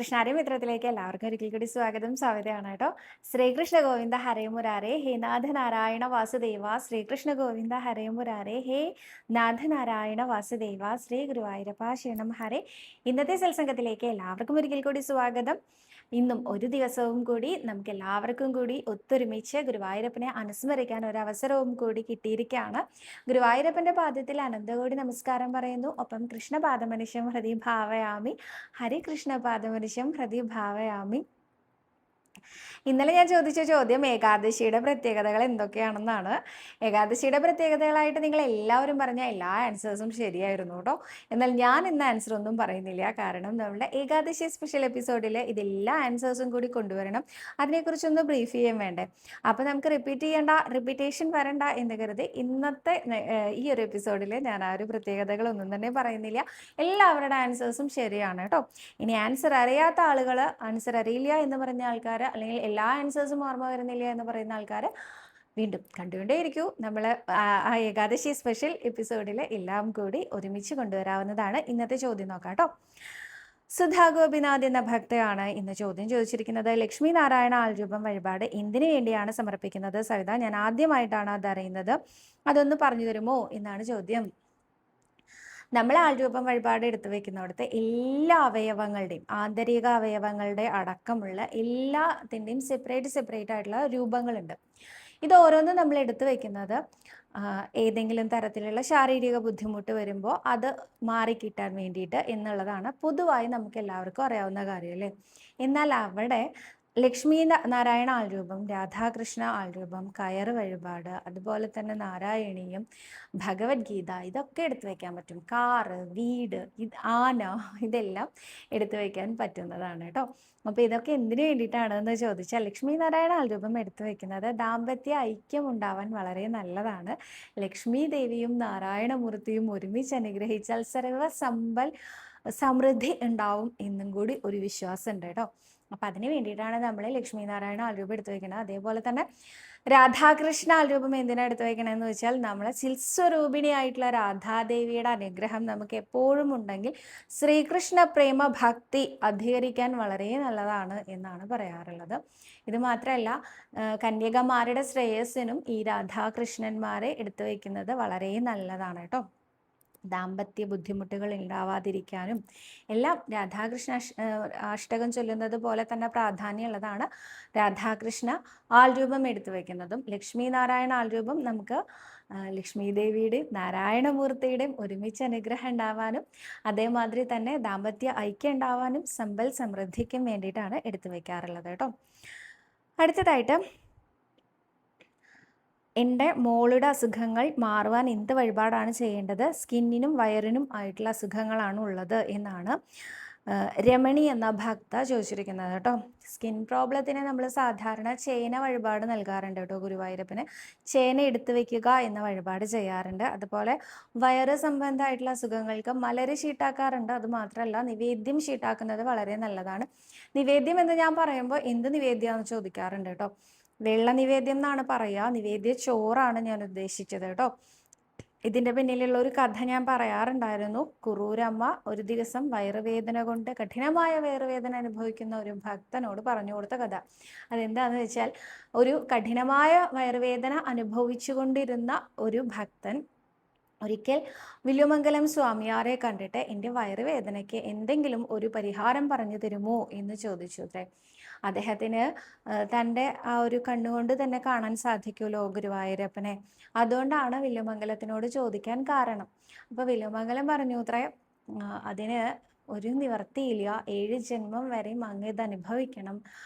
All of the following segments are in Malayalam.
കൃഷ്ണാരി മിത്രത്തിലേക്ക് എല്ലാവർക്കും ഒരിക്കൽ കൂടി സ്വാഗതം സ്വാഗതമാണ് കേട്ടോ. ശ്രീകൃഷ്ണ ഗോവിന്ദ ഹരേ മുരാരേ ഹേ നാഥ നാരായണ വാസുദേവ. ശ്രീകൃഷ്ണ ഗോവിന്ദ ഹരേ മുരാരേ ഹേ നാഥ നാരായണ വാസുദേവ. ശ്രീ ഗുരുവായൂരപ്പ ശരണം ഹരേ. ഇന്നത്തെ സത്സംഗത്തിലേക്ക് എല്ലാവർക്കും ഒരിക്കൽ കൂടി സ്വാഗതം. ഇന്നും ഒരു ദിവസവും കൂടി നമുക്ക് എല്ലാവർക്കും കൂടി ഒത്തൊരുമിച്ച് ഗുരുവായൂരപ്പനെ അനുസ്മരിക്കാൻ ഒരു അവസരവും കൂടി കിട്ടിയിരിക്കുകയാണ്. ഗുരുവായൂരപ്പന്റെ പാദത്തിൽ അനന്തകോടി നമസ്കാരം പറയുന്നു. ഒപ്പം കൃഷ്ണപാദമനുഷ്യം ഹൃദയ ഭാവയാമി. ഹരികൃഷ്ണ പാദമനുഷ്യം ഹൃദയ ഭാവയാമി. ഇന്നലെ ഞാൻ ചോദിച്ച ചോദ്യം ഏകാദശിയുടെ പ്രത്യേകതകൾ എന്തൊക്കെയാണെന്നാണ്. ഏകാദശിയുടെ പ്രത്യേകതകളായിട്ട് നിങ്ങൾ എല്ലാവരും പറഞ്ഞ എല്ലാ ആൻസേഴ്സും ശരിയായിരുന്നു കേട്ടോ. എന്നാൽ ഞാൻ ഇന്ന് ആൻസർ ഒന്നും പറയുന്നില്ല. കാരണം നമ്മുടെ ഏകാദശി സ്പെഷ്യൽ എപ്പിസോഡിൽ ഇതെല്ലാ ആൻസേഴ്സും കൂടി കൊണ്ടുവരണം. അതിനെക്കുറിച്ചൊന്ന് ബ്രീഫ് ചെയ്യാൻ വേണ്ടേ. അപ്പോൾ നമുക്ക് റിപ്പീറ്റേഷൻ വരണ്ട എന്ന് കരുതി ഇന്നത്തെ ഈ ഒരു എപ്പിസോഡിൽ ഞാൻ ആ ഒരു പ്രത്യേകതകളൊന്നും തന്നെ പറയുന്നില്ല. എല്ലാവരുടെ ആൻസേഴ്സും ശരിയാണ് കേട്ടോ. ഇനി ആൻസർ അറിയാത്ത ആളുകൾ, ആൻസർ അറിയില്ല എന്ന് പറഞ്ഞ ആൾക്കാർ, അല്ലെങ്കിൽ എല്ലാ ആൻസേഴ്സും ഓർമ്മ വരുന്നില്ല എന്ന് പറയുന്ന ആൾക്കാർ വീണ്ടും കണ്ടുകൊണ്ടേയിരിക്കൂ. നമ്മൾ ആ ഏകാദശി സ്പെഷ്യൽ എപ്പിസോഡിൽ എല്ലാം കൂടി ഒരുമിച്ച് കൊണ്ടുവരാവുന്നതാണ്. ഇന്നത്തെ ചോദ്യം നോക്കാം കേട്ടോ. സുധാ ഗോപിനാഥ് എന്ന ഭക്തയാണ് ഇന്ന് ചോദ്യം ചോദിച്ചിരിക്കുന്നത്. ലക്ഷ്മി നാരായണ ആൾരൂപം വഴിപാട് എന്തിനു വേണ്ടിയാണ് സമർപ്പിക്കുന്നത്? സവിത, ഞാൻ ആദ്യമായിട്ടാണ് അതറിയുന്നത്, അതൊന്ന് പറഞ്ഞു തരുമോ എന്നാണ് ചോദ്യം. നമ്മൾ ആൾരൂപം വഴിപാട് എടുത്തു വെക്കുന്നിടത്ത് എല്ലാ അവയവങ്ങളുടെയും, ആന്തരിക അവയവങ്ങളുടെ അടക്കമുള്ള എല്ലാത്തിൻ്റെയും സെപ്പറേറ്റ് ആയിട്ടുള്ള രൂപങ്ങളുണ്ട്. ഇത് ഓരോന്നും നമ്മൾ എടുത്തു വെക്കുന്നത് ഏതെങ്കിലും തരത്തിലുള്ള ശാരീരിക ബുദ്ധിമുട്ട് വരുമ്പോൾ അത് മാറിക്കിട്ടാൻ വേണ്ടിയിട്ട് എന്നുള്ളതാണ് പൊതുവായി നമുക്ക് എല്ലാവർക്കും അറിയാവുന്ന കാര്യം അല്ലേ. എന്നാൽ അവിടെ ലക്ഷ്മി നാരായണ ആൾരൂപം, രാധാകൃഷ്ണ ആൾരൂപം, കയറ് വഴിപാട്, അതുപോലെ തന്നെ നാരായണീയം, ഭഗവത്ഗീത, ഇതൊക്കെ എടുത്തു വയ്ക്കാൻ പറ്റും. കാറ്, വീട്, ആന, ഇതെല്ലാം എടുത്തു വയ്ക്കാൻ പറ്റുന്നതാണ് കേട്ടോ. അപ്പോൾ ഇതൊക്കെ എന്തിനു വേണ്ടിയിട്ടാണെന്ന് ചോദിച്ചാൽ, ലക്ഷ്മി നാരായണ ആൾരൂപം എടുത്തു വയ്ക്കുന്നത് ദാമ്പത്യ ഐക്യം ഉണ്ടാവാൻ വളരെ നല്ലതാണ്. ലക്ഷ്മി ദേവിയും നാരായണമൂർത്തിയും ഒരുമിച്ച് അനുഗ്രഹിച്ചാൽ സമൃദ്ധി ഉണ്ടാവും എന്നും കൂടി ഒരു വിശ്വാസമുണ്ട് കേട്ടോ. അപ്പം അതിന് വേണ്ടിയിട്ടാണ് നമ്മൾ ലക്ഷ്മി നാരായണ ആൾരൂപം എടുത്തു വയ്ക്കുന്നത്. അതേപോലെ തന്നെ രാധാകൃഷ്ണ ആൾരൂപം എന്തിനാണ് എടുത്തു വയ്ക്കണമെന്ന് വെച്ചാൽ, നമ്മളെ ചിൽസ്വരൂപിണിയായിട്ടുള്ള രാധാദേവിയുടെ അനുഗ്രഹം നമുക്ക് എപ്പോഴും ഉണ്ടെങ്കിൽ ശ്രീകൃഷ്ണ പ്രേമ ഭക്തി അധികരിക്കാൻ വളരെ നല്ലതാണ് എന്നാണ് പറയാറുള്ളത്. ഇത് മാത്രമല്ല, കന്യകമാരുടെ ശ്രേയസ്സിനും ഈ രാധാകൃഷ്ണന്മാരെ എടുത്തു വയ്ക്കുന്നത് വളരെ നല്ലതാണ് കേട്ടോ. ദാമ്പത്യ ബുദ്ധിമുട്ടുകൾ ഉണ്ടാവാതിരിക്കാനും എല്ലാം രാധാകൃഷ്ണ അഷ്ടകം ചൊല്ലുന്നത് പോലെ തന്നെ പ്രാധാന്യമുള്ളതാണ് രാധാകൃഷ്ണ ആൾരൂപം എടുത്തു വയ്ക്കുന്നതും. ലക്ഷ്മി നാരായണ ആൾരൂപം നമുക്ക് ലക്ഷ്മി ദേവിയുടെയും നാരായണമൂർത്തിയുടെയും ഒരുമിച്ച് അനുഗ്രഹം ഉണ്ടാവാനും അതേമാതിരി തന്നെ ദാമ്പത്യ ഐക്യം ഉണ്ടാവാനും സമ്പൽ സമൃദ്ധിക്കും വേണ്ടിയിട്ടാണ് എടുത്തു വയ്ക്കാറുള്ളത് കേട്ടോ. അടുത്തതായിട്ട്, എൻ്റെ മോളുടെ അസുഖങ്ങൾ മാറുവാൻ എന്ത് വഴിപാടാണ് ചെയ്യേണ്ടത്? സ്കിന്നിനും വയറിനും ആയിട്ടുള്ള അസുഖങ്ങളാണ് ഉള്ളത് എന്നാണ് രമണി എന്ന ഭക്ത ചോദിച്ചിരിക്കുന്നത് കേട്ടോ. സ്കിൻ പ്രോബ്ലത്തിന് നമ്മൾ സാധാരണ ചേന വഴിപാട് നൽകാറുണ്ട് കേട്ടോ. ഗുരുവായൂരപ്പന് ചേന എടുത്തു വെക്കുക എന്ന വഴിപാട് ചെയ്യാറുണ്ട്. അതുപോലെ വയറ് സംബന്ധമായിട്ടുള്ള അസുഖങ്ങൾക്ക് മലര് ഷീട്ടാക്കാറുണ്ട്. അതുമാത്രമല്ല, നിവേദ്യം ഷീട്ടാക്കുന്നത് വളരെ നല്ലതാണ്. നിവേദ്യം എന്ന് ഞാൻ പറയുമ്പോൾ എന്ത് നിവേദ്യമാണെന്ന് ചോദിക്കാറുണ്ട് കേട്ടോ. വെള്ള നിവേദ്യം എന്നാണ് പറയുക. നിവേദ്യ ചോറാണ് ഞാൻ ഉദ്ദേശിച്ചത് കേട്ടോ. ഇതിൻ്റെ പിന്നിലുള്ള ഒരു കഥ ഞാൻ പറയാറുണ്ടായിരുന്നു. കുറൂരമ്മ ഒരു ദിവസം വയറുവേദന കൊണ്ട്, കഠിനമായ വയറുവേദന അനുഭവിക്കുന്ന ഒരു ഭക്തനോട് പറഞ്ഞു കൊടുത്ത കഥ. അതെന്താണെന്ന് വെച്ചാൽ, ഒരു കഠിനമായ വയറുവേദന അനുഭവിച്ചു കൊണ്ടിരുന്ന ഒരു ഭക്തൻ ഒരിക്കൽ വില്ലുമംഗലം സ്വാമിയാരെ കണ്ടിട്ട് എൻ്റെ വയറുവേദനയ്ക്ക് എന്തെങ്കിലും ഒരു പരിഹാരം പറഞ്ഞു തരുമോ എന്ന് ചോദിച്ചു അത്രേ. അദ്ദേഹത്തിന് തൻ്റെ ആ ഒരു കണ്ണുകൊണ്ട് തന്നെ കാണാൻ സാധിക്കുമല്ലോ ഗുരുവായൂരപ്പനെ. അതുകൊണ്ടാണ് വില്ലുമംഗലത്തിനോട് ചോദിക്കാൻ കാരണം. അപ്പോൾ വില്ലുമംഗലം പറഞ്ഞു അത്രേ, അതിന് ഒരു നിവർത്തിയില്ല, 7 ജന്മം വരെയും അങ്ങ് ഇത് അനുഭവിക്കണം,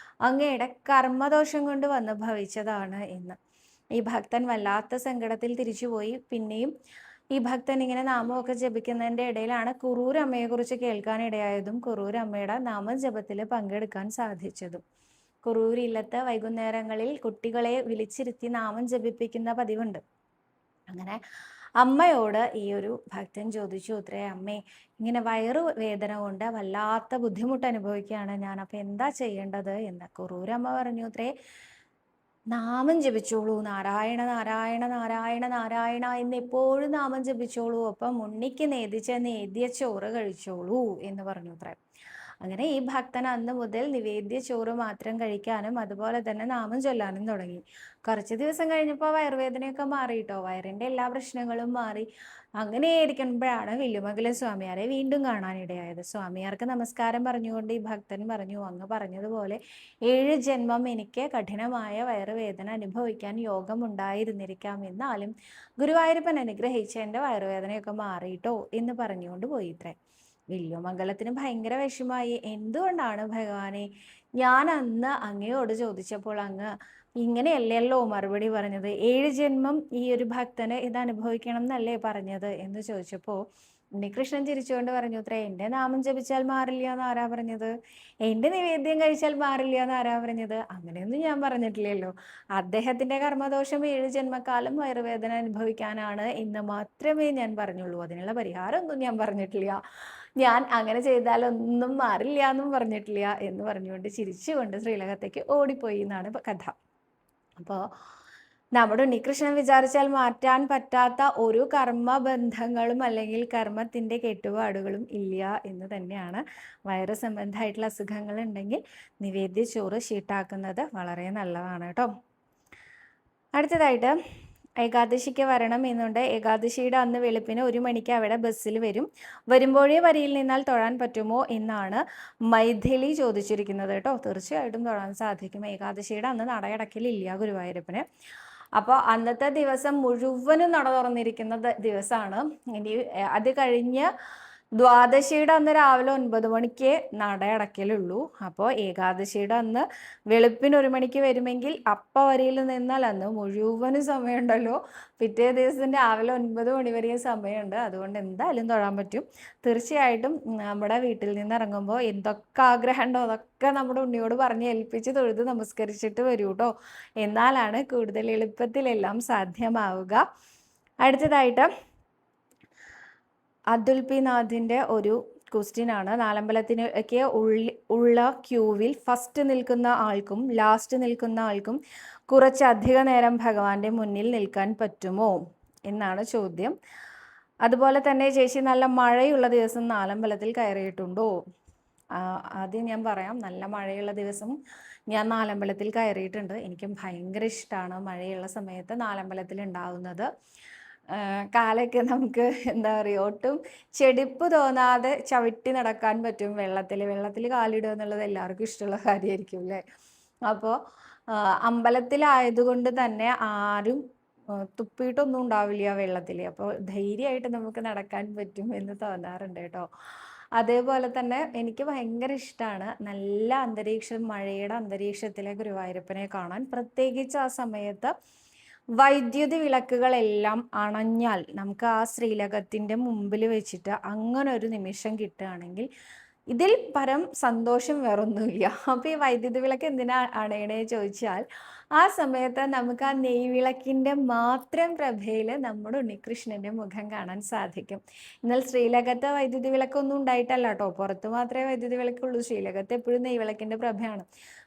അങ്ങയുടെ കർമ്മദോഷം കൊണ്ട് വന്ന് ഭവിച്ചതാണ് എന്ന്. ഈ ഭക്തൻ വല്ലാത്ത സങ്കടത്തിൽ തിരിച്ചുപോയി. പിന്നെയും ഈ ഭക്തൻ ഇങ്ങനെ നാമമൊക്കെ ജപിക്കുന്നതിൻ്റെ ഇടയിലാണ് കുറൂരമ്മയെക്കുറിച്ച് കേൾക്കാനിടയായതും കുറൂരമ്മയുടെ നാമജപത്തിൽ പങ്കെടുക്കാൻ സാധിച്ചതും. കുറൂർ ഇല്ലത്ത് വൈകുന്നേരങ്ങളിൽ കുട്ടികളെ വിളിച്ചിരുത്തി നാമം ജപിപ്പിക്കുന്ന പതിവുണ്ട്. അങ്ങനെ അമ്മയോട് ഈ ഒരു ഭക്തൻ ചോദിച്ചു അത്രേ, അമ്മേ, ഇങ്ങനെ വയറു വേദന കൊണ്ട് വല്ലാത്ത ബുദ്ധിമുട്ട് അനുഭവിക്കുകയാണ് ഞാൻ, അപ്പം എന്താ ചെയ്യേണ്ടത് എന്ന്. കുറൂരമ്മ പറഞ്ഞു അത്രേ, നാമം ജപിച്ചോളൂ, നാരായണ നാരായണ നാരായണ നാരായണ എന്ന് എപ്പോഴും നാമം ജപിച്ചോളൂ, അപ്പം ഉണ്ണിക്ക് നേദിച്ച നേദ്യ ചോറ് കഴിച്ചോളൂ എന്ന് പറഞ്ഞു അത്രേ. അങ്ങനെ ഈ ഭക്തൻ അന്ന് മുതൽ നിവേദ്യ ചോറ് മാത്രം കഴിക്കാനും അതുപോലെ തന്നെ നാമം ചൊല്ലാനും തുടങ്ങി. കുറച്ച് ദിവസം കഴിഞ്ഞപ്പോൾ വയറുവേദനയൊക്കെ മാറിയിട്ടോ, വയറിന്റെ എല്ലാ പ്രശ്നങ്ങളും മാറി. അങ്ങനെ ഇരിക്കുമ്പോഴാണ് വില്ലുമംഗലം സ്വാമിയാരെ വീണ്ടും കാണാനിടയായത്. സ്വാമിയാർക്ക് നമസ്കാരം പറഞ്ഞുകൊണ്ട് ഈ ഭക്തൻ പറഞ്ഞു, അങ്ങ് പറഞ്ഞതുപോലെ 7 ജന്മം എനിക്ക് കഠിനമായ വയറുവേദന അനുഭവിക്കാൻ യോഗമുണ്ടായിരുന്നിരിക്കാം, എന്നാലും ഗുരുവായൂരപ്പൻ അനുഗ്രഹിച്ച് എൻ്റെ വയറുവേദനയൊക്കെ മാറിയിട്ടോ എന്ന് പറഞ്ഞുകൊണ്ട് പോയിത്രേ. വില്ലുമംഗലത്തിന് ഭയങ്കര വിഷമായി. എന്തുകൊണ്ടാണ് ഭഗവാനെ, ഞാൻ അന്ന് അങ്ങയോട് ചോദിച്ചപ്പോൾ അങ്ങ് ഇങ്ങനെയല്ലല്ലോ മറുപടി പറഞ്ഞത്, 7 ജന്മം ഈ ഒരു ഭക്തന് ഇത് അനുഭവിക്കണം എന്നല്ലേ പറഞ്ഞത് എന്ന് ചോദിച്ചപ്പോൾ ഉണ്ണികൃഷ്ണൻ ചിരിച്ചുകൊണ്ട് പറഞ്ഞു അത്രേ, എൻ്റെ നാമം ജപിച്ചാൽ മാറില്ല എന്ന് ആരാ പറഞ്ഞത്? എൻ്റെ നിവേദ്യം കഴിച്ചാൽ മാറില്ല എന്ന് ആരാ പറഞ്ഞത്? അങ്ങനെയൊന്നും ഞാൻ പറഞ്ഞിട്ടില്ലല്ലോ. അദ്ദേഹത്തിന്റെ കർമ്മദോഷം 7 ജന്മക്കാലം വയറുവേദന അനുഭവിക്കാനാണ് എന്ന് മാത്രമേ ഞാൻ പറഞ്ഞുള്ളൂ. അതിനുള്ള പരിഹാരമൊന്നും ഞാൻ പറഞ്ഞിട്ടില്ല. ഞാൻ അങ്ങനെ ചെയ്താലൊന്നും മാറില്ല എന്നും പറഞ്ഞിട്ടില്ല എന്ന് പറഞ്ഞുകൊണ്ട് ചിരിച്ചുകൊണ്ട് ശ്രീലകത്തേക്ക് ഓടിപ്പോയി എന്നാണ് കഥ. അപ്പോൾ നമ്മുടെ ഉണ്ണികൃഷ്ണൻ വിചാരിച്ചാൽ മാറ്റാൻ പറ്റാത്ത ഒരു കർമ്മബന്ധങ്ങളും അല്ലെങ്കിൽ കർമ്മത്തിൻ്റെ കെട്ടുപാടുകളും ഇല്ല എന്ന് തന്നെയാണ്. വയറ് സംബന്ധമായിട്ടുള്ള അസുഖങ്ങൾ ഉണ്ടെങ്കിൽ നിവേദ്യ ചോറ് ഷീട്ടാക്കുന്നത് വളരെ നല്ലതാണ് കേട്ടോ. അടുത്തതായിട്ട് ഏകാദശിക്ക് വരണം എന്നുണ്ട്. ഏകാദശിയുടെ അന്ന് വെളുപ്പിന് 1 മണിക്ക് അവിടെ ബസ്സിൽ വരുമ്പോഴേ വരിയിൽ നിന്നാൽ തൊഴാൻ പറ്റുമോ എന്നാണ് മൈഥിലി ചോദിച്ചിരിക്കുന്നത് കേട്ടോ. തീർച്ചയായിട്ടും തൊഴാൻ സാധിക്കും. ഏകാദശിയുടെ അന്ന് നടയടക്കലില്ല ഗുരുവായൂരപ്പന്. അപ്പോൾ അന്നത്തെ ദിവസം മുഴുവനും നട തുറന്നിരിക്കുന്ന ദിവസമാണ്. ഇനി അത് കഴിഞ്ഞ് ദ്വാദശിയുടെ അന്ന് രാവിലെ 9 മണിക്ക് നടയടക്കലുള്ളൂ. അപ്പോൾ ഏകാദശിയുടെ അന്ന് വെളുപ്പിന് 1 മണിക്ക് വരുമെങ്കിൽ വരിയിൽ നിന്നാൽ അന്ന് മുഴുവനും സമയമുണ്ടല്ലോ. പിറ്റേ ദിവസം രാവിലെ 9 മണി വരെയും സമയമുണ്ട്. അതുകൊണ്ട് എന്തായാലും തൊഴാൻ പറ്റും. തീർച്ചയായിട്ടും നമ്മുടെ വീട്ടിൽ നിന്ന് ഇറങ്ങുമ്പോൾ എന്തൊക്കെ ആഗ്രഹം ഉണ്ടോ അതൊക്കെ നമ്മുടെ ഉണ്ണിയോട് പറഞ്ഞ് ഏൽപ്പിച്ച് തൊഴുത് നമസ്കരിച്ചിട്ട് വരൂ കേട്ടോ. എന്നാലാണ് കൂടുതൽ എളുപ്പത്തിലെല്ലാം സാധ്യമാവുക. അടുത്തതായിട്ട് അതുൽ പി നാഥിൻ്റെ ഒരു ക്വസ്റ്റ്യൻ ആണ്. നാലമ്പലത്തിനൊക്കെ ഉള്ള ക്യൂവിൽ ഫസ്റ്റ് നിൽക്കുന്ന ആൾക്കും ലാസ്റ്റ് നിൽക്കുന്ന ആൾക്കും കുറച്ചധിക നേരം ഭഗവാന്റെ മുന്നിൽ നിൽക്കാൻ പറ്റുമോ എന്നാണ് ചോദ്യം. അതുപോലെ തന്നെ ചേച്ചി, നല്ല മഴയുള്ള ദിവസം നാലമ്പലത്തിൽ കയറിയിട്ടുണ്ടോ? ആദ്യം ഞാൻ പറയാം, നല്ല മഴയുള്ള ദിവസം ഞാൻ നാലമ്പലത്തിൽ കയറിയിട്ടുണ്ട്. എനിക്കും ഭയങ്കര ഇഷ്ടമാണ് മഴയുള്ള സമയത്ത് നാലമ്പലത്തിൽ ഉണ്ടാവുന്നത്. കാലൊക്കെ നമുക്ക് എന്താ പറയുക, ഒട്ടും ചെടിപ്പ് തോന്നാതെ ചവിട്ടി നടക്കാൻ പറ്റും വെള്ളത്തിൽ കാലിടുക എന്നുള്ളത് എല്ലാവർക്കും ഇഷ്ടമുള്ള കാര്യമായിരിക്കും അല്ലേ. അപ്പോൾ അമ്പലത്തിലായതുകൊണ്ട് തന്നെ ആരും തുപ്പിയിട്ടൊന്നും ഉണ്ടാവില്ല വെള്ളത്തിൽ. അപ്പോൾ ധൈര്യമായിട്ട് നമുക്ക് നടക്കാൻ പറ്റും എന്ന് തോന്നാറുണ്ട് കേട്ടോ. അതേപോലെ തന്നെ എനിക്ക് ഭയങ്കര ഇഷ്ടമാണ് നല്ല അന്തരീക്ഷം, മഴയുടെ അന്തരീക്ഷത്തിലെ ഗുരുവായൂരപ്പനെ കാണാൻ. പ്രത്യേകിച്ച് ആ സമയത്ത് വൈദ്യുതി വിളക്കുകളെല്ലാം അണഞ്ഞാൽ നമുക്ക് ആ ശ്രീലകത്തിൻ്റെ മുമ്പിൽ വെച്ചിട്ട് അങ്ങനെ ഒരു നിമിഷം കിട്ടുകയാണെങ്കിൽ ഇതിൽ പരം സന്തോഷം വേറൊന്നുമില്ല. അപ്പോൾ ഈ വൈദ്യുതി വിളക്ക് എന്തിനാ അണയണേ ചോദിച്ചാൽ ആ സമയത്ത് നമുക്ക് ആ നെയ്വിളക്കിൻ്റെ മാത്രം പ്രഭയിൽ നമ്മുടെ ഉണ്ണികൃഷ്ണൻ്റെ മുഖം കാണാൻ സാധിക്കും. എന്നാൽ ശ്രീലകത്ത് വൈദ്യുതി വിളക്കൊന്നും ഉണ്ടായിട്ടല്ല കേട്ടോ, പുറത്ത് മാത്രമേ വൈദ്യുതി വിളക്കുള്ളൂ. ശ്രീലകത്ത് എപ്പോഴും നെയ്വിളക്കിൻ്റെ പ്രഭയാണ്.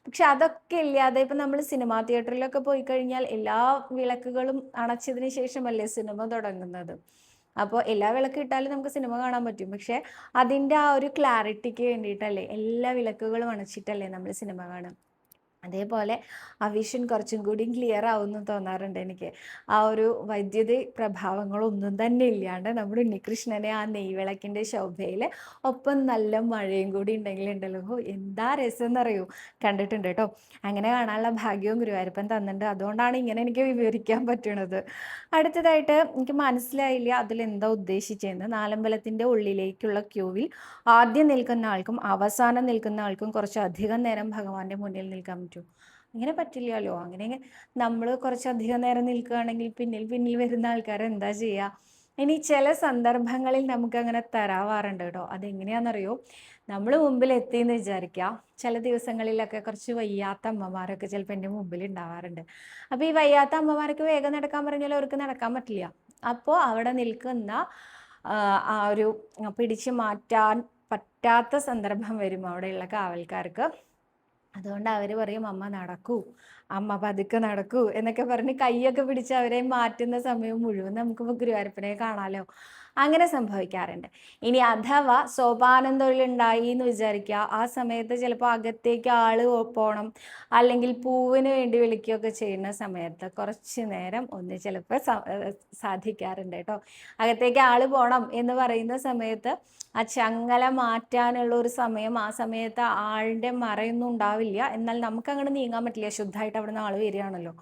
പക്ഷെ അതൊക്കെ ഇല്ലാതെ ഇപ്പം നമ്മൾ സിനിമാ തിയേറ്ററിലൊക്കെ പോയി കഴിഞ്ഞാൽ എല്ലാ വിളക്കുകളും അണച്ചതിന് ശേഷമല്ലേ സിനിമ തുടങ്ങുന്നത്. അപ്പോൾ എല്ലാ വിളക്ക് ഇട്ടാലും നമുക്ക് സിനിമ കാണാൻ പറ്റും. പക്ഷെ അതിൻ്റെ ആ ഒരു ക്ലാരിറ്റിക്ക് വേണ്ടിയിട്ടല്ലേ എല്ലാ വിളക്കുകളും അണച്ചിട്ടല്ലേ നമ്മൾ സിനിമ കാണും. അതേപോലെ ആ വിഷൻ കുറച്ചും കൂടി ക്ലിയർ ആവുമെന്ന് തോന്നാറുണ്ട് എനിക്ക്. ആ ഒരു വൈദ്യുതി പ്രഭാവങ്ങളൊന്നും തന്നെ ഇല്ലാണ്ട് നമ്മുടെ ഉണ്ണികൃഷ്ണനെ ആ നെയ്വിളക്കിൻ്റെ ശോഭയിൽ ഒപ്പം നല്ല മഴയും കൂടി ഉണ്ടല്ലോ, എന്താ രസം എന്നറിയൂ. കണ്ടിട്ടുണ്ട് കേട്ടോ. അങ്ങനെ കാണാനുള്ള ഭാഗ്യവും ഗുരുവായൂരപ്പൻ തന്നിട്ടുണ്ട്. അതുകൊണ്ടാണ് ഇങ്ങനെ എനിക്ക് വിവരിക്കാൻ പറ്റുന്നത്. അടുത്തതായിട്ട് എനിക്ക് മനസ്സിലായില്ല അതിലെന്താ ഉദ്ദേശിച്ചതെന്ന്. നാലമ്പലത്തിൻ്റെ ഉള്ളിലേക്കുള്ള ക്യൂവിൽ ആദ്യം നിൽക്കുന്ന ആൾക്കും അവസാനം നിൽക്കുന്ന ആൾക്കും കുറച്ച് അധികം നേരം ഭഗവാന്റെ മുന്നിൽ നിൽക്കാൻ പറ്റും. അങ്ങനെ പറ്റില്ലല്ലോ. അങ്ങനെ നമ്മൾ കുറച്ചധികം നേരം നിൽക്കുകയാണെങ്കിൽ പിന്നിൽ വരുന്ന ആൾക്കാർ എന്താ ചെയ്യുക? ഇനി ചില സന്ദർഭങ്ങളിൽ നമുക്ക് അങ്ങനെ തരാവാറുണ്ട് കേട്ടോ. അതെങ്ങനെയാണെന്നറിയോ? നമ്മൾ മുമ്പിൽ എത്തിയെന്ന് വിചാരിക്കുക. ചില ദിവസങ്ങളിലൊക്കെ കുറച്ച് വയ്യാത്ത അമ്മമാരൊക്കെ ചിലപ്പോൾ എൻ്റെ മുമ്പിൽ ഉണ്ടാവാറുണ്ട്. അപ്പോൾ ഈ വയ്യാത്ത അമ്മമാർക്ക് വേഗം നടക്കാൻ പറഞ്ഞാൽ അവർക്ക് നടക്കാൻ പറ്റില്ല. അപ്പോൾ അവിടെ നിൽക്കുന്ന ആ ഒരു പിടിച്ചു മാറ്റാൻ പറ്റാത്ത സന്ദർഭം വരും അവിടെയുള്ള കാവൽക്കാർക്ക്. അതുകൊണ്ട് അവർ പറയും, അമ്മ നടക്കൂ, അമ്മ പതുക്കെ നടക്കൂ എന്നൊക്കെ പറഞ്ഞ് കൈയൊക്കെ പിടിച്ച് അവരെ മാറ്റുന്ന സമയം മുഴുവൻ നമുക്ക് ഗുരുവായൂരപ്പനെ കാണാമല്ലോ. അങ്ങനെ സംഭവിക്കാറുണ്ട്. ഇനി അഥവാ സോപാനം തൊഴിലുണ്ടായി എന്ന് വിചാരിക്കുക, ആ സമയത്ത് ചിലപ്പോൾ അകത്തേക്ക് ആള് പോകണം, അല്ലെങ്കിൽ പൂവിന് വേണ്ടി വിളിക്കുകയൊക്കെ ചെയ്യുന്ന സമയത്ത് കുറച്ച് നേരം ഒന്ന് ചിലപ്പോൾ സാധിക്കാറുണ്ട് കേട്ടോ. അകത്തേക്ക് ആള് പോകണം എന്ന് പറയുന്ന സമയത്ത് ആ ചങ്ങല മാറ്റാനുള്ള ഒരു സമയം, ആ സമയത്ത് ആളുടെ മറയൊന്നും ഉണ്ടാവില്ല, എന്നാൽ നമുക്ക് അങ്ങോട്ട് നീങ്ങാൻ പറ്റില്ല, ശുദ്ധമായിട്ട് അവിടെ നിന്ന് ആള് വരികയാണല്ലോ.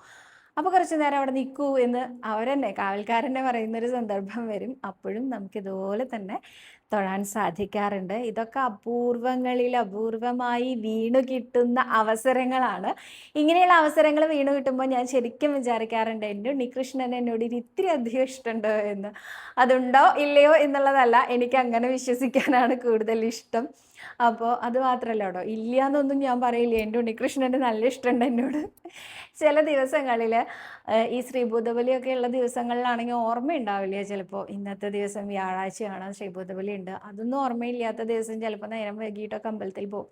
അപ്പോൾ കുറച്ച് നേരം അവിടെ നിൽക്കൂ എന്ന് അവരെന്നെ കാവൽക്കാരനെ പറയുന്നൊരു സന്ദർഭം വരും. അപ്പോഴും നമുക്ക് ഇതുപോലെ തന്നെ തൊഴാൻ സാധിക്കാറുണ്ട്. ഇതൊക്കെ അപൂർവങ്ങളിൽ അപൂർവമായി വീണു കിട്ടുന്ന അവസരങ്ങളാണ്. ഇങ്ങനെയുള്ള അവസരങ്ങൾ വീണു കിട്ടുമ്പോൾ ഞാൻ ശരിക്കും വിചാരിക്കാറുണ്ട്, എൻ്റെ ഉണ്ണികൃഷ്ണൻ എന്നോട് ഇത്തിരി അധികം ഇഷ്ടമുണ്ടോ എന്ന്. അതുണ്ടോ ഇല്ലയോ എന്നുള്ളതല്ല, എനിക്ക് അങ്ങനെ വിശ്വസിക്കാനാണ് കൂടുതൽ ഇഷ്ടം. അപ്പോൾ അത് മാത്രമല്ല കേട്ടോ, ഇല്ല എന്നൊന്നും ഞാൻ പറയില്ല, എൻ്റെ ഉണ്ണികൃഷ്ണന് നല്ല ഇഷ്ടമുണ്ട് എന്നോട്. ചില ദിവസങ്ങളിൽ ഈ ശ്രീഭൂതബലിയൊക്കെ ഉള്ള ദിവസങ്ങളിലാണെങ്കിൽ ഓർമ്മയുണ്ടാവില്ല, ചിലപ്പോൾ ഇന്നത്തെ ദിവസം വ്യാഴാഴ്ചയാണ്, ശ്രീഭൂതബലി ഉണ്ട്, അതൊന്നും ഓർമ്മയില്ലാത്ത ദിവസം ചിലപ്പോൾ നേരം വൈകിട്ടൊക്കെ അമ്പലത്തിൽ പോകും.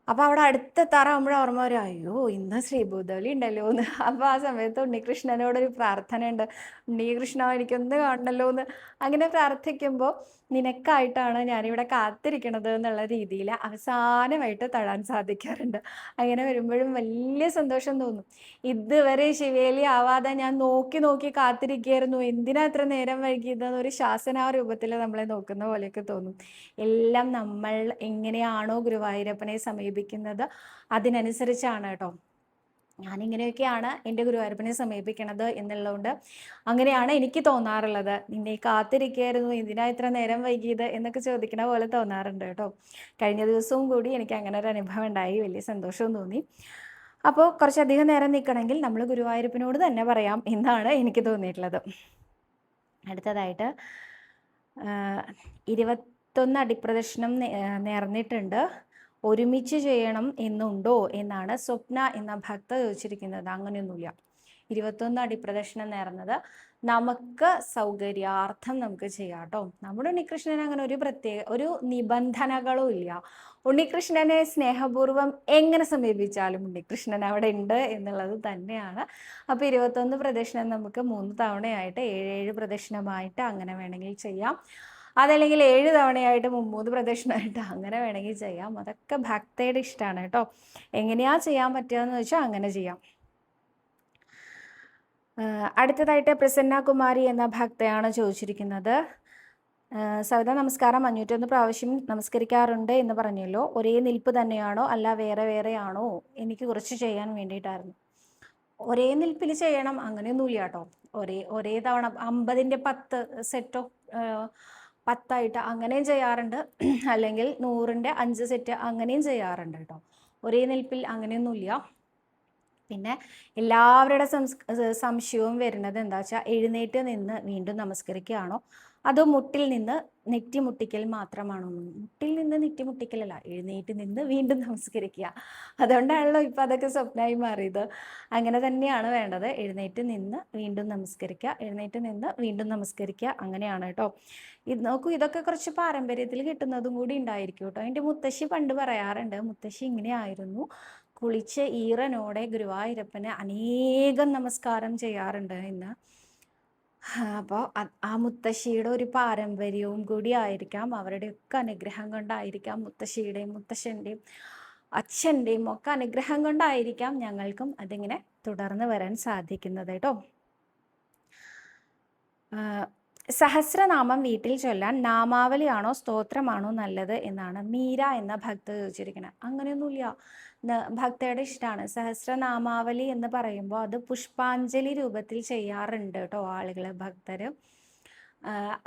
അപ്പോൾ അവിടെ അടുത്തെത്താറാകുമ്പോഴേ ഓർമ്മ വരും, അയ്യോ ഇന്ന് ശ്രീഭൂതബലി ഉണ്ടല്ലോ എന്ന്. അപ്പോൾ ആ സമയത്ത് ഉണ്ണികൃഷ്ണനോടൊരു പ്രാർത്ഥനയുണ്ട്, ഉണ്ണികൃഷ്ണ എനിക്കൊന്ന് കാണണല്ലോ എന്ന്. അങ്ങനെ പ്രാർത്ഥിക്കുമ്പോൾ നിനക്കായിട്ടാണ് ഞാനിവിടെ കാത്തിരിക്കണത് എന്നുള്ള രീതിയിൽ അവസാനമായിട്ട് തൊഴാൻ സാധിക്കാറുണ്ട്. അങ്ങനെ വരുമ്പോഴും വലിയ സന്തോഷം തോന്നും. ഇതുവരെ ശിവേലി ആവാതെ ഞാൻ നോക്കി നോക്കി കാത്തിരിക്കുകയായിരുന്നു, എന്തിനാ ഇത്ര നേരം വൈകിയതെന്നൊരു ശാസന രൂപത്തിൽ നമ്മളെ നോക്കുന്ന പോലെയൊക്കെ തോന്നും. എല്ലാം നമ്മൾ എങ്ങനെയാണോ ഗുരുവായൂരപ്പനെ സമീപിക്കുന്നത് അതിനനുസരിച്ചാണ് കേട്ടോ. ഞാനിങ്ങനെയൊക്കെയാണ് എൻ്റെ ഗുരുവായൂരപ്പനെ സമീപിക്കണത് എന്നുള്ളതുകൊണ്ട് അങ്ങനെയാണ് എനിക്ക് തോന്നാറുള്ളത്. നിന്നെ കാത്തിരിക്കുകയായിരുന്നു, എന്തിനാ ഇത്ര നേരം വൈകിയത് എന്നൊക്കെ ചോദിക്കണ പോലെ തോന്നാറുണ്ട് കേട്ടോ. കഴിഞ്ഞ ദിവസവും കൂടി എനിക്ക് അങ്ങനെ ഒരു അനുഭവം ഉണ്ടായി, വലിയ സന്തോഷവും തോന്നി. അപ്പോൾ കുറച്ചധികം നേരം നിൽക്കണമെങ്കിൽ നമ്മൾ ഗുരുവായൂരപ്പനോട് തന്നെ പറയാം എന്നാണ് എനിക്ക് തോന്നിയിട്ടുള്ളത്. അടുത്തതായിട്ട് 21 അടിപ്രദക്ഷിണം നേർന്നിട്ടുണ്ട്, ഒരുമിച്ച് ചെയ്യണം എന്നുണ്ടോ എന്നാണ് സ്വപ്ന എന്ന ഭക്ത ചോദിച്ചിരിക്കുന്നത്. അങ്ങനെയൊന്നുമില്ല. 21 അടിപ്രദക്ഷിണം നേർന്നത് നമുക്ക് സൗകര്യാർത്ഥം നമുക്ക് ചെയ്യാം കേട്ടോ. നമ്മുടെ ഉണ്ണികൃഷ്ണന് അങ്ങനെ ഒരു നിബന്ധനകളും ഇല്ല. ഉണ്ണികൃഷ്ണനെ സ്നേഹപൂർവ്വം എങ്ങനെ സമീപിച്ചാലും ഉണ്ണികൃഷ്ണൻ അവിടെ ഉണ്ട് എന്നുള്ളത് തന്നെയാണ്. അപ്പോൾ 21 പ്രദക്ഷിണം നമുക്ക് 3 തവണയായിട്ട് 7 പ്രദക്ഷിണമായിട്ട് അങ്ങനെ വേണമെങ്കിൽ ചെയ്യാം. അതല്ലെങ്കിൽ 7 തവണയായിട്ട് 3 പ്രദക്ഷിണമായിട്ട് അങ്ങനെ വേണമെങ്കിൽ ചെയ്യാം. അതൊക്കെ ഭക്തയുടെ ഇഷ്ടമാണ് കേട്ടോ. എങ്ങനെയാ ചെയ്യാൻ പറ്റുകയെന്ന് വെച്ചാൽ അങ്ങനെ ചെയ്യാം. അടുത്തതായിട്ട് പ്രസന്ന കുമാരി എന്ന ഭക്തയാണ് ചോദിച്ചിരിക്കുന്നത്. സവിത നമസ്കാരം, 501 പ്രാവശ്യം നമസ്കരിക്കാറുണ്ട് എന്ന് പറഞ്ഞല്ലോ, ഒരേ നിൽപ്പ് തന്നെയാണോ അല്ല വേറെ വേറെ ആണോ? എനിക്ക് കുറച്ച് ചെയ്യാൻ വേണ്ടിയിട്ടായിരുന്നു. ഒരേ നിൽപ്പിൽ ചെയ്യണം അങ്ങനെയൊന്നുമില്ല കേട്ടോ. ഒരേ തവണ 50ൻ്റെ 10 സെറ്റോ 10ആയിട്ട് അങ്ങനെയും ചെയ്യാറുണ്ട്, അല്ലെങ്കിൽ 100ൻ്റെ 5 സെറ്റ് അങ്ങനെയും ചെയ്യാറുണ്ട് കേട്ടോ. ഒരേ നിൽപ്പിൽ അങ്ങനെയൊന്നുമില്ല. പിന്നെ എല്ലാവരുടെ സംശയവും വരുന്നത് എന്താ വെച്ചാൽ, എഴുന്നേറ്റ് നിന്ന് വീണ്ടും നമസ്കരിക്കുകയാണോ അതോ മുട്ടിൽ നിന്ന് നെറ്റി മുട്ടിക്കൽ മാത്രമാണോ? മുട്ടിൽ നിന്ന് നെറ്റി മുട്ടിക്കലല്ല, എഴുന്നേറ്റ് നിന്ന് വീണ്ടും നമസ്കരിക്കുക. അതുകൊണ്ടാണല്ലോ ഇപ്പം അതൊക്കെ സ്വപ്നമായി മാറിയത്. അങ്ങനെ തന്നെയാണ് വേണ്ടത്. എഴുന്നേറ്റ് നിന്ന് വീണ്ടും നമസ്കരിക്കുക, എഴുന്നേറ്റ് നിന്ന് വീണ്ടും നമസ്കരിക്കുക, അങ്ങനെയാണ് കേട്ടോ. ഇത് നോക്കൂ, ഇതൊക്കെ കുറച്ച് പാരമ്പര്യത്തിൽ കിട്ടുന്നതും കൂടി ഉണ്ടായിരിക്കും കേട്ടോ. എൻ്റെ മുത്തശ്ശി പണ്ട് പറയാറുണ്ട്, മുത്തശ്ശി ഇങ്ങനെ ആയിരുന്നു, കുളിച്ച് ഈറനോടെ ഗുരുവായൂരപ്പന് അനേകം നമസ്കാരം ചെയ്യാറുണ്ട് എന്ന്. അപ്പോൾ ആ മുത്തശ്ശിയുടെ ഒരു പാരമ്പര്യവും കൂടി ആയിരിക്കാം, അവരുടെയൊക്കെ അനുഗ്രഹം കൊണ്ടായിരിക്കാം, മുത്തശ്ശിയുടെയും മുത്തശ്ശൻ്റെയും അച്ഛൻ്റെയും ഒക്കെ അനുഗ്രഹം കൊണ്ടായിരിക്കാം ഞങ്ങൾക്കും അതിങ്ങനെ തുടർന്ന് വരാൻ സാധിക്കുന്നത് കേട്ടോ. സഹസ്രനാമം വീട്ടിൽ ചൊല്ലാൻ നാമാവലിയാണോ സ്തോത്രമാണോ നല്ലത് എന്നാണ് മീര എന്ന ഭക്ത ചോദിച്ചിരിക്കുന്നത്. അങ്ങനെയൊന്നുമില്ല, ഭക്തയുടെ ഇഷ്ടമാണ്. സഹസ്രനാമാവലി എന്ന് പറയുമ്പോൾ അത് പുഷ്പാഞ്ജലി രൂപത്തിൽ ചെയ്യാറുണ്ട് കേട്ടോ ആളുകൾ, ഭക്തർ.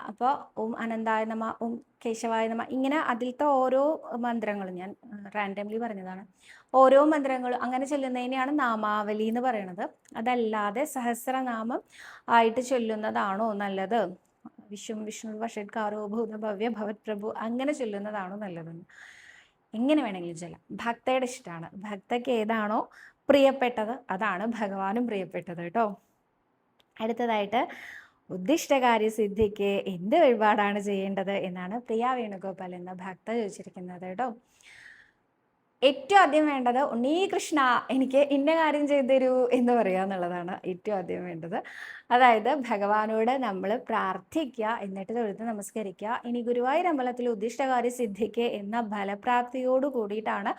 അപ്പോൾ ഓം അനന്തായ നമ, ഓം കേശവായ നമ, ഇങ്ങനെ അതിലത്തെ ഓരോ മന്ത്രങ്ങളും ഞാൻ റാൻഡംലി പറഞ്ഞതാണ്. ഓരോ മന്ത്രങ്ങളും അങ്ങനെ ചൊല്ലുന്നതിനെയാണ് നാമാവലി എന്ന് പറയുന്നത്. അതല്ലാതെ സഹസ്രനാമം ആയിട്ട് ചൊല്ലുന്നതാണോ നല്ലത്, വിഷ്ണു വഷഡ്കാരോ ഭൂത ഭവ്യ ഭവത് പ്രഭു അങ്ങനെ ചൊല്ലുന്നതാണോ നല്ലതെന്ന്? എങ്ങനെ വേണമെങ്കിലും ചൊല്ലാം, ഭക്തയുടെ ഇഷ്ടമാണ്. ഭക്തയ്ക്ക് ഏതാണോ പ്രിയപ്പെട്ടത് അതാണ് ഭഗവാനും പ്രിയപ്പെട്ടത് കേട്ടോ. അടുത്തതായിട്ട് ഉദ്ദിഷ്ടകാര്യ സിദ്ധിക്ക് എന്ത് വഴിപാടാണ് ചെയ്യേണ്ടത് എന്നാണ് പ്രിയ വേണുഗോപാൽ എന്ന ഭക്ത ചോദിച്ചിരിക്കുന്നത് കേട്ടോ. ഏറ്റവും ആദ്യം വേണ്ടത് ഉണ്ണീ കൃഷ്ണ എനിക്ക് ഇന്ന കാര്യം ചെയ്തു തരൂ എന്ന് പറയുക എന്നുള്ളതാണ് ഏറ്റവും ആദ്യം വേണ്ടത്. അതായത് ഭഗവാനോട് നമ്മൾ പ്രാർത്ഥിക്കുക, എന്നിട്ട് തൊഴുത് നമസ്കരിക്കുക. ഇനി ഗുരുവായൂർ അമ്പലത്തിൽ ഉദ്ദിഷ്ടകാര്യ സിദ്ധിക്ക് എന്ന ഫലപ്രാപ്തിയോട് കൂടിയിട്ടാണ്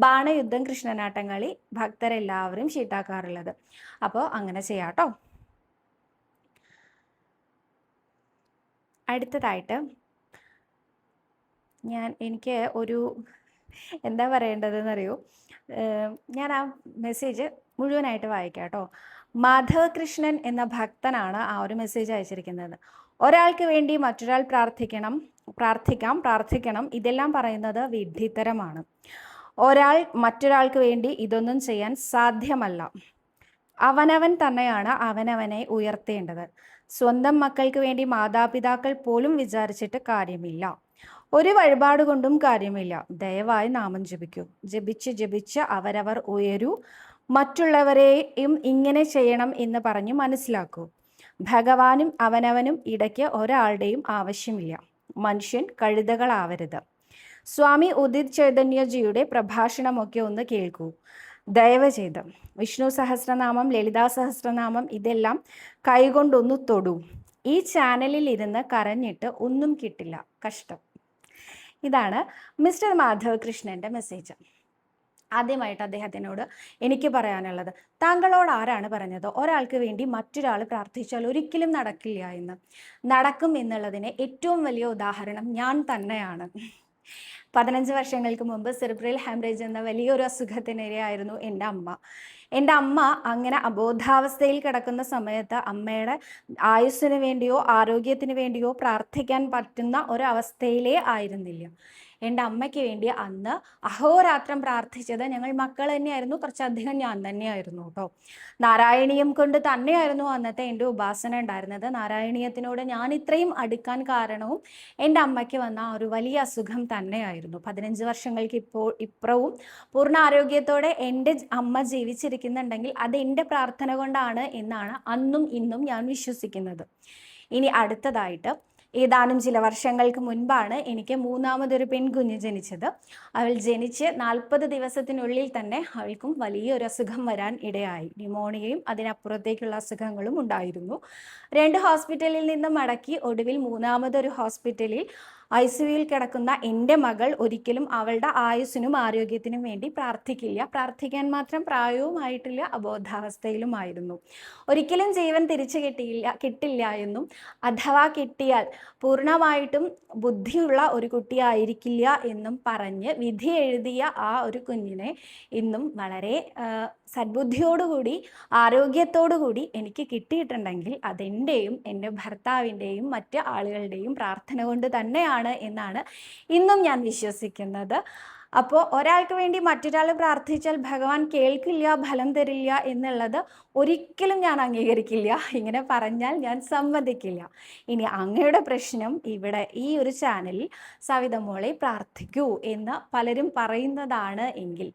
ബാണയുദ്ധം, കൃഷ്ണനാട്ടം കളി ഭക്തരെല്ലാവരും ചീട്ടാക്കാറുള്ളത്. അപ്പോൾ അങ്ങനെ ചെയ്യാട്ടോ. അടുത്തതായിട്ട് എനിക്ക് ഒരു എന്താ പറയേണ്ടതെന്നറിയോ, ഞാൻ ആ മെസ്സേജ് മുഴുവനായിട്ട് വായിക്കാം കേട്ടോ. മാധവകൃഷ്ണൻ എന്ന ഭക്തനാണ് ആ ഒരു മെസ്സേജ് അയച്ചിരിക്കുന്നത്. ഒരാൾക്ക് വേണ്ടി മറ്റൊരാൾ പ്രാർത്ഥിക്കണം, ഇതെല്ലാം പറയുന്നത് വിഡ്ഢിത്തരമാണ്. ഒരാൾ മറ്റൊരാൾക്ക് വേണ്ടി ഇതൊന്നും ചെയ്യാൻ സാധ്യമല്ല. അവനവൻ തന്നെയാണ് അവനവനെ ഉയർത്തേണ്ടത്. സ്വന്തം മക്കൾക്ക് വേണ്ടി മാതാപിതാക്കൾ പോലും വിചാരിച്ചിട്ട് കാര്യമില്ല. ഒരു വഴിപാട് കൊണ്ടും കാര്യമില്ല. ദയവായി നാമം ജപിക്കൂ. ജപിച്ച് അവരവർ ഉയരൂ. മറ്റുള്ളവരെയും ഇങ്ങനെ ചെയ്യണം എന്ന് പറഞ്ഞ് മനസ്സിലാക്കൂ. ഭഗവാനും അവനവനും ഇടയ്ക്ക് ഒരാളുടെയും ആവശ്യമില്ല. മനുഷ്യൻ കഴുതകളാവരുത്. സ്വാമി ഉദിത് ചൈതന്യജിയുടെ പ്രഭാഷണമൊക്കെ ഒന്ന് കേൾക്കൂ ദയവ് ചെയ്ത്. വിഷ്ണു സഹസ്രനാമം, ലളിതാ സഹസ്രനാമം ഇതെല്ലാം കൈകൊണ്ടൊന്ന് തൊടൂ. ഈ ചാനലിൽ ഇരുന്ന് കരഞ്ഞിട്ട് ഒന്നും കിട്ടില്ല, കഷ്ടം. ഇതാണ് മിസ്റ്റർ മാധവകൃഷ്ണൻ്റെ മെസ്സേജ്. ആദ്യമായിട്ട് അദ്ദേഹത്തിനോട് എനിക്ക് പറയാനുള്ളത്, താങ്കളോട് ആരാണ് പറഞ്ഞത് ഒരാൾക്ക് വേണ്ടി മറ്റൊരാൾ പ്രാർത്ഥിച്ചാൽ ഒരിക്കലും നടക്കില്ല എന്ന്? നടക്കും എന്നുള്ളതിന് ഏറ്റവും വലിയ ഉദാഹരണം ഞാൻ തന്നെയാണ്. 15 വർഷങ്ങൾക്ക് മുമ്പ് സെറിബ്രൽ ഹാമറേജ് എന്ന വലിയൊരു അസുഖത്തിനിരയായിരുന്നു എൻ്റെ അമ്മ. എൻ്റെ അമ്മ അങ്ങനെ അബോധാവസ്ഥയിൽ കിടക്കുന്ന സമയത്ത് അമ്മയുടെ ആയുസ്സിന് വേണ്ടിയോ ആരോഗ്യത്തിന് വേണ്ടിയോ പ്രാർത്ഥിക്കാൻ പറ്റുന്ന ഒരവസ്ഥയിലേ ആയിരുന്നില്ല. എൻ്റെ അമ്മയ്ക്ക് വേണ്ടി അന്ന് അഹോരാത്രം പ്രാർത്ഥിച്ചത് ഞങ്ങൾ മക്കൾ തന്നെയായിരുന്നു, കുറച്ചധികം ഞാൻ തന്നെയായിരുന്നു കേട്ടോ. നാരായണീയം കൊണ്ട് തന്നെയായിരുന്നു അന്നത്തെ എൻ്റെ ഉപാസന ഉണ്ടായിരുന്നത്. നാരായണീയത്തിനോട് ഞാൻ ഇത്രയും അടുക്കാൻ കാരണവും എൻ്റെ അമ്മയ്ക്ക് വന്ന ഒരു വലിയ അസുഖം തന്നെയായിരുന്നു. 15 വർഷങ്ങൾക്ക് ഇപ്പുറവും പൂർണ്ണ ആരോഗ്യത്തോടെ എൻ്റെ അമ്മ ജീവിച്ചിരിക്കുന്നുണ്ടെങ്കിൽ അത് എൻ്റെ പ്രാർത്ഥന കൊണ്ടാണ് എന്നാണ് അന്നും ഇന്നും ഞാൻ വിശ്വസിക്കുന്നത്. ഇനി അടുത്തതായിട്ട്, ഏതാനും ചില വർഷങ്ങൾക്ക് മുൻപാണ് എനിക്ക് മൂന്നാമതൊരു പെൺകുഞ്ഞ് ജനിച്ചത്. അവൾ ജനിച്ച് 40 ദിവസത്തിനുള്ളിൽ തന്നെ അവൾക്കും വലിയൊരു അസുഖം വരാൻ ഇടയായി. ന്യൂമോണിയയും അതിനപ്പുറത്തേക്കുള്ള അസുഖങ്ങളും ഉണ്ടായിരുന്നു. 2 ഹോസ്പിറ്റലിൽ നിന്ന് മടക്കി ഒടുവിൽ മൂന്നാമതൊരു ഹോസ്പിറ്റലിൽ ICUവിൽ കിടക്കുന്ന എൻ്റെ മകൾ ഒരിക്കലും അവളുടെ ആയുസ്സിനും ആരോഗ്യത്തിനും വേണ്ടി പ്രാർത്ഥിക്കില്ല. പ്രാർത്ഥിക്കാൻ മാത്രം പ്രായവുമായിട്ടില്ല, അബോധാവസ്ഥയിലുമായിരുന്നു. ഒരിക്കലും ജീവൻ തിരിച്ചു കിട്ടില്ല എന്നും, അഥവാ കിട്ടിയാൽ പൂർണ്ണമായിട്ടും ബുദ്ധിയുള്ള ഒരു കുട്ടിയായിരിക്കില്ല എന്നും പറഞ്ഞ് വിധി എഴുതിയ ആ ഒരു കുഞ്ഞിനെ ഇന്നും വളരെ സദ്ബുദ്ധിയോടുകൂടി ആരോഗ്യത്തോടുകൂടി എനിക്ക് കിട്ടിയിട്ടുണ്ടെങ്കിൽ അതെൻ്റെയും എൻ്റെ ഭർത്താവിൻ്റെയും മറ്റ് ആളുകളുടെയും പ്രാർത്ഥന കൊണ്ട് തന്നെയാണ് എന്നാണ് ഇന്നും ഞാൻ വിശ്വസിക്കുന്നത്. അപ്പോൾ ഒരാൾക്ക് വേണ്ടി മറ്റൊരാൾ പ്രാർത്ഥിച്ചാൽ ഭഗവാൻ കേൾക്കില്ല, ഫലം തരില്ല എന്നുള്ളത് ഒരിക്കലും ഞാൻ അംഗീകരിക്കില്ല. ഇങ്ങനെ പറഞ്ഞാൽ ഞാൻ സമ്മതിക്കില്ല. ഇനി അങ്ങയുടെ പ്രശ്നം ഇവിടെ ഈ ഒരു ചാനലിൽ സവിത മോളെ പ്രാർത്ഥിക്കൂ എന്ന് പലരും പറയുന്നതാണ് എങ്കിൽ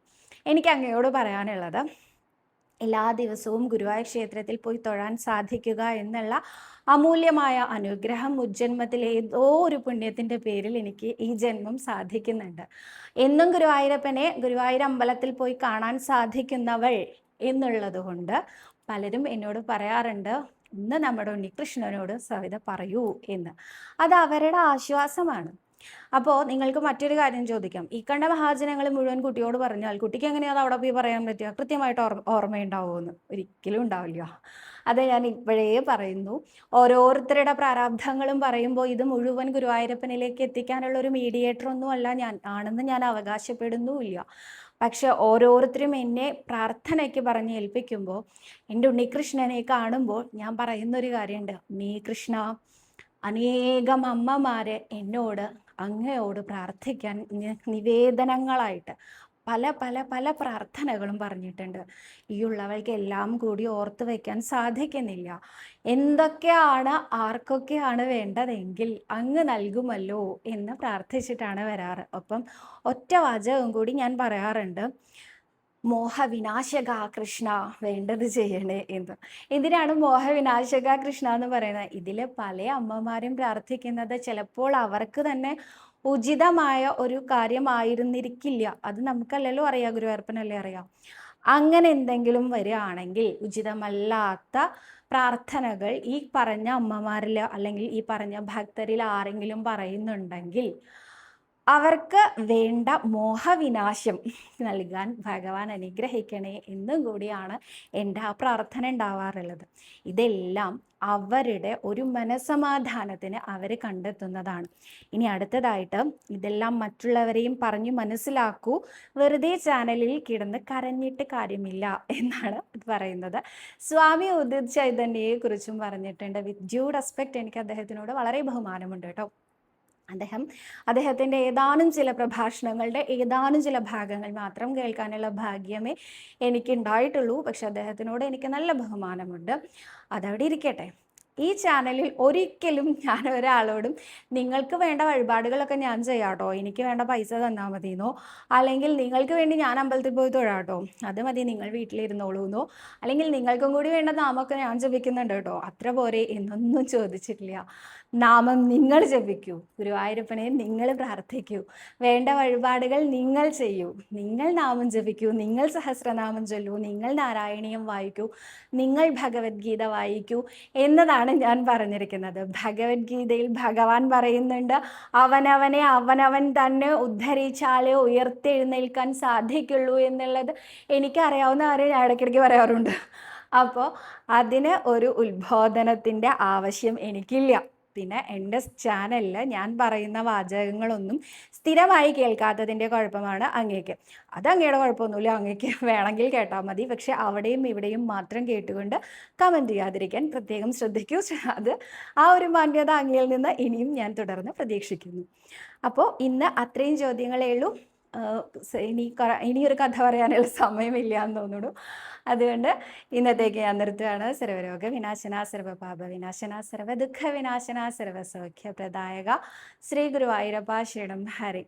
എനിക്ക് അങ്ങയോട് പറയാനുള്ളത്, എല്ലാ ദിവസവും ഗുരുവായൂർ ക്ഷേത്രത്തിൽ പോയി തൊഴാൻ സാധിക്കുക എന്നുള്ള അമൂല്യമായ അനുഗ്രഹം മുജ്ജന്മത്തിൽ ഏതോ ഒരു പുണ്യത്തിൻ്റെ പേരിൽ എനിക്ക് ഈ ജന്മം സാധിക്കുന്നുണ്ട്. എന്നും ഗുരുവായൂർ അമ്പലത്തിൽ പോയി കാണാൻ സാധിക്കുന്നവൾ എന്നുള്ളത് കൊണ്ട് പലരും എന്നോട് പറയാറുണ്ട്, ഇന്ന് നമ്മുടെ ഉണ്ണികൃഷ്ണനോട് സവിത പറയൂ എന്ന്. അത് അവരുടെ ആശ്വാസമാണ്. അപ്പോൾ നിങ്ങൾക്ക് മറ്റൊരു കാര്യം ചോദിക്കാം, ഈ കണ്ട മഹാജനങ്ങൾ മുഴുവൻ കുട്ടിയോട് പറഞ്ഞാൽ കുട്ടിക്ക് എങ്ങനെയാണ് അത് അവിടെ പോയി പറയാൻ പറ്റുക? കൃത്യമായിട്ട് ഓർമ്മയുണ്ടാവുമെന്ന്? ഒരിക്കലും ഉണ്ടാവില്ല. അത് ഞാൻ ഇപ്പോഴേ പറയുന്നു. ഓരോരുത്തരുടെ പ്രാരാബ്ധങ്ങളും പറയുമ്പോൾ ഇത് മുഴുവൻ ഗുരുവായൂരപ്പനിലേക്ക് എത്തിക്കാനുള്ള ഒരു മീഡിയേറ്റർ ഒന്നും അല്ല ആണെന്ന് ഞാൻ അവകാശപ്പെടുന്നുമില്ല. പക്ഷെ ഓരോരുത്തരും എന്നെ പ്രാർത്ഥനയ്ക്ക് പറഞ്ഞ് ഏൽപ്പിക്കുമ്പോൾ, എൻ്റെ ഉണ്ണികൃഷ്ണനെ കാണുമ്പോൾ ഞാൻ പറയുന്നൊരു കാര്യമുണ്ട്, ഉണ്ണികൃഷ്ണ, അനേകം അമ്മമാരെ എന്നോട് അങ്ങയോട് പ്രാർത്ഥിക്കാൻ നിവേദനങ്ങളായിട്ട് പല പല പല പ്രാർത്ഥനകളും പറഞ്ഞിട്ടുണ്ട്. ഈ ഉള്ളവൾക്ക് എല്ലാം കൂടി ഓർത്ത് വയ്ക്കാൻ സാധിക്കുന്നില്ല. എന്തൊക്കെയാണ് ആർക്കൊക്കെയാണ് വേണ്ടതെങ്കിൽ അങ്ങ് നൽകുമല്ലോ എന്ന് പ്രാർത്ഥിച്ചിട്ടാണ് വരാറ്. ഒപ്പം ഒറ്റ വാചകം കൂടി ഞാൻ പറയാറുണ്ട്, മോഹവിനാശക കൃഷ്ണ വേണ്ടത് ചെയ്യണേ എന്ന്. എന്തിനാണ് മോഹവിനാശക കൃഷ്ണ എന്ന് പറയുന്നത്? ഇതിൽ പല അമ്മമാരും പ്രാർത്ഥിക്കുന്നത് ചിലപ്പോൾ അവർക്ക് തന്നെ ഉചിതമായ ഒരു കാര്യമായിരുന്നിരിക്കില്ല. അത് നമുക്കല്ലല്ലോ അറിയാം, ഗുരുവായൂരപ്പനല്ലേ അറിയാം. അങ്ങനെ എന്തെങ്കിലും വരികയാണെങ്കിൽ ഉചിതമല്ലാത്ത പ്രാർത്ഥനകൾ ഈ പറഞ്ഞ അമ്മമാരിൽ അല്ലെങ്കിൽ ഈ പറഞ്ഞ ഭക്തരിൽ ആരെങ്കിലും പറയുന്നുണ്ടെങ്കിൽ അവർക്ക് വേണ്ട മോഹവിനാശം നൽകാൻ ഭഗവാൻ അനുഗ്രഹിക്കണേ എന്നും കൂടിയാണ് എൻ്റെ ആ പ്രാർത്ഥന ഉണ്ടാവാറുള്ളത്. ഇതെല്ലാം അവരുടെ ഒരു മനസമാധാനത്തിന് അവർ കണ്ടെത്തുന്നതാണ്. ഇനി അടുത്തതായിട്ട് ഇതെല്ലാം മറ്റുള്ളവരെയും പറഞ്ഞു മനസ്സിലാക്കൂ, വെറുതെ ചാനലിൽ കിടന്ന് കരഞ്ഞിട്ട് കാര്യമില്ല എന്നാണ് പറയുന്നത്. സ്വാമി ഉദിത് ചൈതന്യയെ കുറിച്ചും പറഞ്ഞിട്ടുണ്ട്. വിത്ത് ഡ്യൂ റെസ്പെക്ട്, എനിക്ക് അദ്ദേഹത്തിനോട് വളരെ ബഹുമാനമുണ്ട് കേട്ടോ. അദ്ദേഹത്തിൻ്റെ ഏതാനും ചില പ്രഭാഷണങ്ങളുടെ ഏതാനും ചില ഭാഗങ്ങൾ മാത്രം കേൾക്കാനുള്ള ഭാഗ്യമേ എനിക്കുണ്ടായിട്ടുള്ളൂ. പക്ഷെ അദ്ദേഹത്തിനോട് എനിക്ക് നല്ല ബഹുമാനമുണ്ട്. അതവിടെ ഇരിക്കട്ടെ. ഈ ചാനലിൽ ഒരിക്കലും ഞാൻ ഒരാളോടും നിങ്ങൾക്ക് വേണ്ട വഴിപാടുകളൊക്കെ ഞാൻ ചെയ്യാട്ടോ, എനിക്ക് വേണ്ട പൈസ തന്നാൽ മതിയെന്നോ, അല്ലെങ്കിൽ നിങ്ങൾക്ക് വേണ്ടി ഞാൻ അമ്പലത്തിൽ പോയി തൊഴാട്ടോ, അത് മതി നിങ്ങൾ വീട്ടിലിരുന്നോളൂന്നോ, അല്ലെങ്കിൽ നിങ്ങൾക്കും കൂടി വേണ്ട നാമമൊക്കെ ഞാൻ ജപിക്കുന്നുണ്ട് കേട്ടോ, അത്ര പോരെ എന്നൊന്നും ചോദിച്ചിട്ടില്ല. നാമം നിങ്ങൾ ജപിക്കൂ, ഗുരുവായൂരപ്പനെ നിങ്ങൾ പ്രാർത്ഥിക്കൂ, വേണ്ട വഴിപാടുകൾ നിങ്ങൾ ചെയ്യൂ, നിങ്ങൾ നാമം ജപിക്കൂ, നിങ്ങൾ സഹസ്രനാമം ചൊല്ലൂ, നിങ്ങൾ നാരായണീയം വായിക്കൂ, നിങ്ങൾ ഭഗവത്ഗീത വായിക്കൂ എന്നതാണ് ഞാൻ പറഞ്ഞിരിക്കുന്നത്. ഭഗവത്ഗീതയിൽ ഭഗവാൻ പറയുന്നുണ്ട്, അവനവനെ അവനവൻ തന്നെ ഉദ്ധരിച്ചാലേ ഉയർത്തെഴുന്നേൽക്കാൻ സാധിക്കുള്ളൂ എന്നുള്ളത് എനിക്കറിയാവുന്ന കാര്യം ഞാൻ ഇടയ്ക്കിടയ്ക്ക് പറയാറുണ്ട്. അപ്പോൾ അതിന് ഒരു ഉത്ബോധനത്തിൻ്റെ ആവശ്യം എനിക്കില്ല. പിന്നെ എൻ്റെ ചാനലിൽ ഞാൻ പറയുന്ന വാചകങ്ങളൊന്നും സ്ഥിരമായി കേൾക്കാത്തതിൻ്റെ കുഴപ്പമാണ് അങ്ങേക്ക്. അത് അങ്ങയുടെ കുഴപ്പമൊന്നുമില്ല, അങ്ങേക്ക് വേണമെങ്കിൽ കേട്ടാൽ മതി. പക്ഷെ അവിടെയും ഇവിടെയും മാത്രം കേട്ടുകൊണ്ട് കമൻറ്റ് ചെയ്യാതിരിക്കാൻ പ്രത്യേകം ശ്രദ്ധിക്കൂ. അത് ആ ഒരു മാന്യത അങ്ങയിൽ നിന്ന് ഇനിയും ഞാൻ തുടർന്ന് പ്രതീക്ഷിക്കുന്നു. അപ്പോൾ ഇന്ന് അത്രയും ചോദ്യങ്ങളേ ഉള്ളൂ. ഇനിയൊരു കഥ പറയാനുള്ള സമയമില്ല എന്ന് തോന്നുന്നു. അതുകൊണ്ട് ഇന്നത്തേക്ക് ഞാൻ നിർത്തുകയാണ്. സർവരോഗ വിനാശന, സർവപാപ വിനാശന, സർവദുഃഖ വിനാശന, സർവസൗഖ്യ പ്രദായക ശ്രീ ഗുരുവായൂരപ്പ ശരണം ഹരി.